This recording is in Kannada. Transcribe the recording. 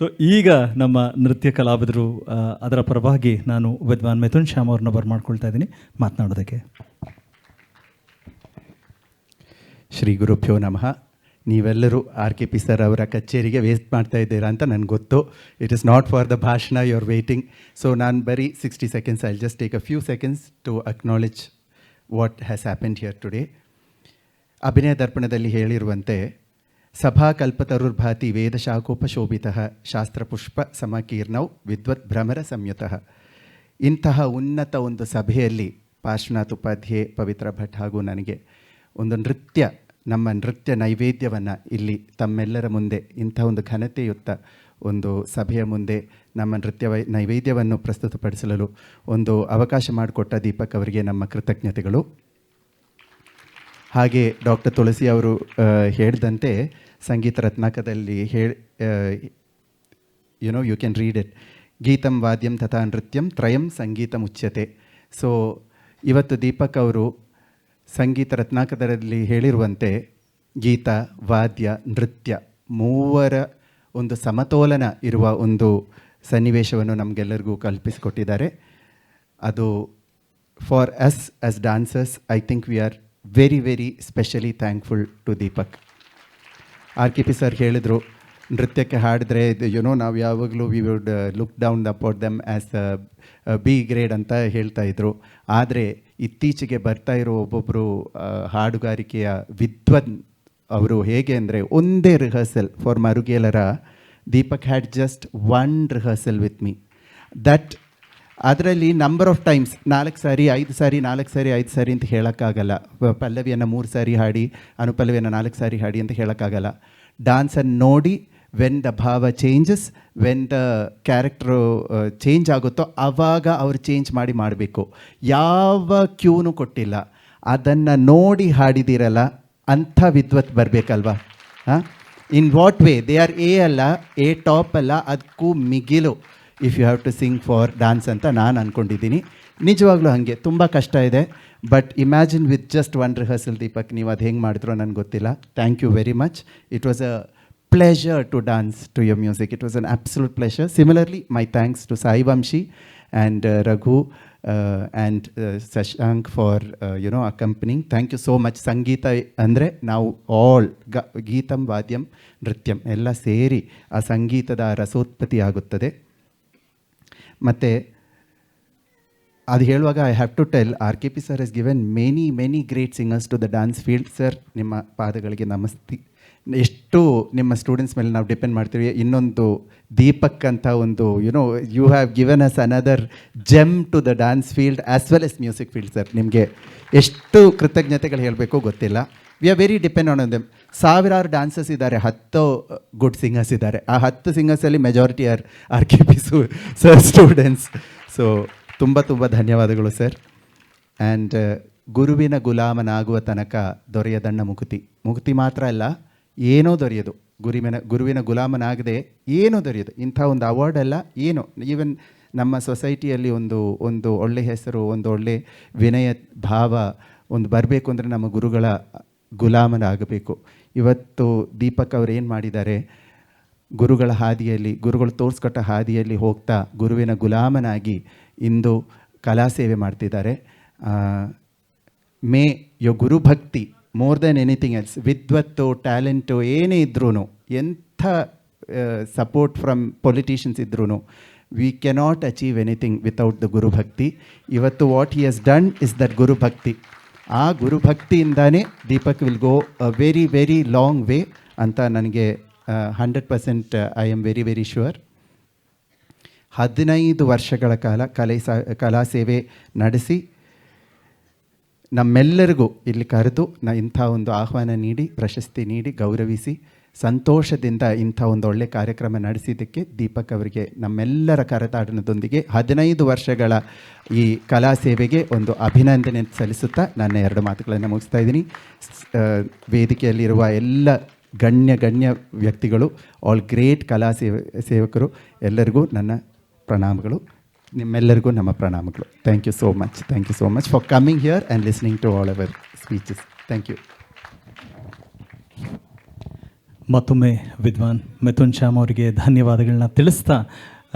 ಸೊ ಈಗ ನಮ್ಮ ನೃತ್ಯ ಕಲಾವಿದರು ಅದರ ಪರವಾಗಿ ನಾನು ವಿದ್ವಾನ್ ಮಿಥುನ್ ಶ್ಯಾಮ್ ಅವ್ರನ್ನ ಬರ್ಮಾಡ್ಕೊಳ್ತಾ ಇದ್ದೀನಿ ಮಾತನಾಡೋದಕ್ಕೆ. ಶ್ರೀ ಗುರುಭ್ಯೋ ನಮಃ. ನೀವೆಲ್ಲರೂ RKP ಸರ್ ಅವರ ಕಚೇರಿಗೆ ವೇಸ್ಟ್ ಮಾಡ್ತಾ ಇದ್ದೀರಾ ಅಂತ ನನಗೆ ಗೊತ್ತು. It is not for the ಭಾಷಣ ಯು ಆರ್ ವೇಟಿಂಗ್. ಸೊ ನಾನು ಬರೀ 60 seconds, I just take a few seconds to acknowledge what has happened here today. ಅಭಿನಯ ದರ್ಪಣದಲ್ಲಿ ಹೇಳಿರುವಂತೆ ಸಭಾ ಕಲ್ಪತರುರ್ಭಾತಿ ವೇದಶಾಖೋಪಶೋಭಿತಃ ಶಾಸ್ತ್ರಪುಷ್ಪ ಸಮಕೀರ್ಣೌ ವಿದ್ವತ್ ಭ್ರಮರ ಸಂಯುತಃ. ಇಂತಹ ಉನ್ನತ ಒಂದು ಸಭೆಯಲ್ಲಿ ಪಾರ್ಶ್ವನಾಥ್ ಉಪಾಧ್ಯಾಯ, ಪವಿತ್ರ ಭಟ್ ಹಾಗೂ ನನಗೆ ಒಂದು ನಮ್ಮ ನೃತ್ಯ ನೈವೇದ್ಯವನ್ನು ಇಲ್ಲಿ ತಮ್ಮೆಲ್ಲರ ಮುಂದೆ ಇಂಥ ಒಂದು ಘನತೆಯುಕ್ತ ಒಂದು ಸಭೆಯ ಮುಂದೆ ನಮ್ಮ ನೈವೇದ್ಯವನ್ನು ಪ್ರಸ್ತುತಪಡಿಸಲು ಒಂದು ಅವಕಾಶ ಮಾಡಿಕೊಟ್ಟ ದೀಪಕ್ ಅವರಿಗೆ ನಮ್ಮ ಕೃತಜ್ಞತೆಗಳು. ಹಾಗೆ ಡಾಕ್ಟರ್ ತುಳಸಿ ಅವರು ಹೇಳಿದಂತೆ ಸಂಗೀತ ರತ್ನಾಕದಲ್ಲಿ ಯು ಕ್ಯಾನ್ ರೀಡ್ ಇಟ್, ಗೀತಂ ವಾದ್ಯಂ ತಥಾ ನೃತ್ಯಂ ತ್ರಯಂ ಸಂಗೀತಂ ಉಚ್ಯತೆ. ಸೊ ಇವತ್ತು ದೀಪಕ್ ಅವರು ಸಂಗೀತ ರತ್ನಾಕದಲ್ಲಿ ಹೇಳಿರುವಂತೆ ಗೀತ, ವಾದ್ಯ, ನೃತ್ಯ ಮೂವರ ಒಂದು ಸಮತೋಲನ ಇರುವ ಒಂದು ಸನ್ನಿವೇಶವನ್ನು ನಮಗೆಲ್ಲರಿಗೂ ಕಲ್ಪಿಸಿಕೊಟ್ಟಿದ್ದಾರೆ. ಅದು for us as dancers I think we are very very specially thankful to Deepak. RKP sir ಹೇಳಿದರು, ನೃತ್ಯಕ್ಕೆ ಹಾಡಿದ್ರೆ ನಾವು ಯಾವಾಗಲೂ we would look down about them as B grade ಅಂತ ಹೇಳ್ತಾ ಇದ್ರು. ಆದರೆ ಇತ್ತೀಚೆಗೆ ಬರ್ತಾ ಇರೋ ಒಬ್ಬೊಬ್ಬರು ಹಾಡುಗಾರಿಕೆಯ ವಿದ್ವನ್ ಅವರು ಹೇಗೆ ಅಂದರೆ ಒಂದೇ ರಿಹರ್ಸಲ್ ಫಾರ್ ಮರುಗೇಲರ Deepak had just one rehearsal with me. That ಅದರಲ್ಲಿ ನಂಬರ್ ಆಫ್ ಟೈಮ್ಸ್ 4 ಸಾರಿ 5 ಸಾರಿ 4 ಸಾರಿ 5 ಸಾರಿ ಅಂತ ಹೇಳೋಕ್ಕಾಗಲ್ಲ. ಪಲ್ಲವಿಯನ್ನು 3 ಸಾರಿ ಹಾಡಿ, ಅನುಪಲ್ಲವಿಯನ್ನು 4 ಸಾರಿ ಹಾಡಿ ಅಂತ ಹೇಳೋಕ್ಕಾಗಲ್ಲ. ಡಾನ್ಸನ್ನು ನೋಡಿ ವೆನ್ ದ ಭಾವ changes, when the character change ಆಗುತ್ತೋ ಆವಾಗ ಅವರು ಚೇಂಜ್ ಮಾಡಬೇಕು. ಯಾವ ಕ್ಯೂನು ಕೊಟ್ಟಿಲ್ಲ, ಅದನ್ನು ನೋಡಿ ಹಾಡಿದಿರಲ್ಲ ಅಂಥ ವಿದ್ವತ್ ಬರಬೇಕಲ್ವಾ? ಹಾಂ, in what way they are a ಅಲ್ಲ, ಎ ಟಾಪ್ ಅಲ್ಲ, ಅದಕ್ಕೂ ಮಿಗಿಲು if you have to sing for dance ಅಂತ ನಾನು ಅಂದ್ಕೊಂಡಿದ್ದೀನಿ. ನಿಜವಾಗ್ಲೂ ಹಾಗೆ ತುಂಬ ಕಷ್ಟ ಇದೆ. But imagine with just one rehearsal Deepak, ನೀವು ಅದು ಹೆಂಗೆ ಮಾಡಿದ್ರೋ ನನಗೆ ಗೊತ್ತಿಲ್ಲ. Thank you very much. It was a pleasure to dance to your music. It was an absolute pleasure. Similarly, my thanks to Sai Vamshi and Raghu and Sashank for accompanying. Thank you so much. Sangeeta andre ನಾವು ಆಲ್ ಗೀತಂ ವಾದ್ಯಂ ನೃತ್ಯಂ ಎಲ್ಲ ಸೇರಿ ಆ ಸಂಗೀತದ ರಸೋತ್ಪತ್ತಿ ಆಗುತ್ತದೆ. ಮತ್ತು ಅದು ಹೇಳುವಾಗ I have to tell, RKP sir has given many great singers to the dance field. Sir, ನಿಮ್ಮ ಪಾದಗಳಿಗೆ ನಮಸ್ತೆ. ಎಷ್ಟು ನಿಮ್ಮ ಸ್ಟೂಡೆಂಟ್ಸ್ ಮೇಲೆ ನಾವು ಡಿಪೆಂಡ್ ಮಾಡ್ತೀವಿ. ಇನ್ನೊಂದು ದೀಪಕ್ ಅಂತ ಒಂದು you have given us another gem to the dance field as well as music field. Sir, ನಿಮಗೆ ಎಷ್ಟು ಕೃತಜ್ಞತೆಗಳು ಹೇಳಬೇಕು ಗೊತ್ತಿಲ್ಲ. We are very depend on them. ಸಾವಿರಾರು ಡ್ಯಾನ್ಸರ್ಸ್ ಇದ್ದಾರೆ, 10 ಗುಡ್ ಸಿಂಗರ್ಸ್ ಇದ್ದಾರೆ. ಆ 10 ಸಿಂಗರ್ಸಲ್ಲಿ majority RKP sir students. So ತುಂಬ ಧನ್ಯವಾದಗಳು ಸರ್. ಆ್ಯಂಡ್ ಗುರುವಿನ ಗುಲಾಮನಾಗುವ ತನಕ ದೊರೆಯದಣ್ಣ ಮುಕ್ತಿ ಮಾತ್ರ ಅಲ್ಲ, ಏನೋ ದೊರೆಯೋದು. ಗುರುವಿನ ಗುಲಾಮನಾಗದೆ ಏನೋ ದೊರೆಯೋದು. ಇಂಥ ಒಂದು ಅವಾರ್ಡ್ ಅಲ್ಲ ಏನು, ಈವನ್ ನಮ್ಮ ಸೊಸೈಟಿಯಲ್ಲಿ ಒಂದು ಒಳ್ಳೆ ಹೆಸರು, ಒಂದು ಒಳ್ಳೆ ವಿನಯ ಭಾವ ಒಂದು ಬರಬೇಕು ಅಂದರೆ ನಮ್ಮ ಗುರುಗಳ ಗುಲಾಮನಾಗಬೇಕು. ಇವತ್ತು ದೀಪಕ್ ಅವರು ಏನು ಮಾಡಿದ್ದಾರೆ, ಗುರುಗಳ ಹಾದಿಯಲ್ಲಿ, ಗುರುಗಳು ತೋರಿಸ್ಕೊಟ್ಟ ಹಾದಿಯಲ್ಲಿ ಹೋಗ್ತಾ ಗುರುವಿನ ಗುಲಾಮನಾಗಿ ಇಂದು ಕಲಾ ಸೇವೆ ಮಾಡ್ತಿದ್ದಾರೆ. ಮೇ ಯೋ ಗುರುಭಕ್ತಿ ಮೋರ್ ದೆನ್ ಎನಿಥಿಂಗ್ ಎಲ್ಸ್, ವಿದ್ವತ್ತು, ಟ್ಯಾಲೆಂಟು ಏನೇ ಇದ್ರೂ, ಎಂಥ ಸಪೋರ್ಟ್ ಫ್ರಮ್ ಪೊಲಿಟಿಷಿಯನ್ಸ್ ಇದ್ರೂ, we cannot achieve anything without the ಗುರುಭಕ್ತಿ. ಇವತ್ತು what he has done is that ಗುರುಭಕ್ತಿ. ಆ ಗುರುಭಕ್ತಿಯಿಂದಾನೇ Deepak will go a very very long way ಅಂತ ನನಗೆ 100% I am very very sure. 15 ವರ್ಷಗಳ ಕಾಲ ಕಲಾ ಸೇವೆ ನಡೆಸಿ ನಮ್ಮೆಲ್ಲರಿಗೂ ಇಲ್ಲಿ ಕರೆದು ಇಂಥ ಒಂದು ಆಹ್ವಾನ ನೀಡಿ, ಪ್ರಶಸ್ತಿ ನೀಡಿ, ಗೌರವಿಸಿ, ಸಂತೋಷದಿಂದ ಇಂಥ ಒಂದು ಒಳ್ಳೆ ಕಾರ್ಯಕ್ರಮ ನಡೆಸಿದ್ದಕ್ಕೆ ದೀಪಕ್ ಅವರಿಗೆ ನಮ್ಮೆಲ್ಲರ ಕರತಾಡನದೊಂದಿಗೆ 15 ವರ್ಷಗಳ ಈ ಕಲಾ ಸೇವೆಗೆ ಒಂದು ಅಭಿನಂದನೆ ಸಲ್ಲಿಸುತ್ತಾ ನನ್ನ 2 ಮಾತುಗಳನ್ನು ಮುಗಿಸ್ತಾ ಇದ್ದೀನಿ. ವೇದಿಕೆಯಲ್ಲಿರುವ ಎಲ್ಲ ಗಣ್ಯ ವ್ಯಕ್ತಿಗಳು, ಆಲ್ ಗ್ರೇಟ್ ಕಲಾ ಸೇವಕರು ಎಲ್ಲರಿಗೂ ನನ್ನ ಪ್ರಣಾಮಗಳು. ನಿಮ್ಮೆಲ್ಲರಿಗೂ ನಮ್ಮ ಪ್ರಣಾಮಗಳು. Thank you so much for coming here and listening to all our speeches. Thank you. ಮತ್ತೊಮ್ಮೆ ವಿದ್ವಾನ್ ಮಿಥುನ್ ಶ್ಯಾಮ್ ಅವರಿಗೆ ಧನ್ಯವಾದಗಳನ್ನ ತಿಳಿಸ್ತಾ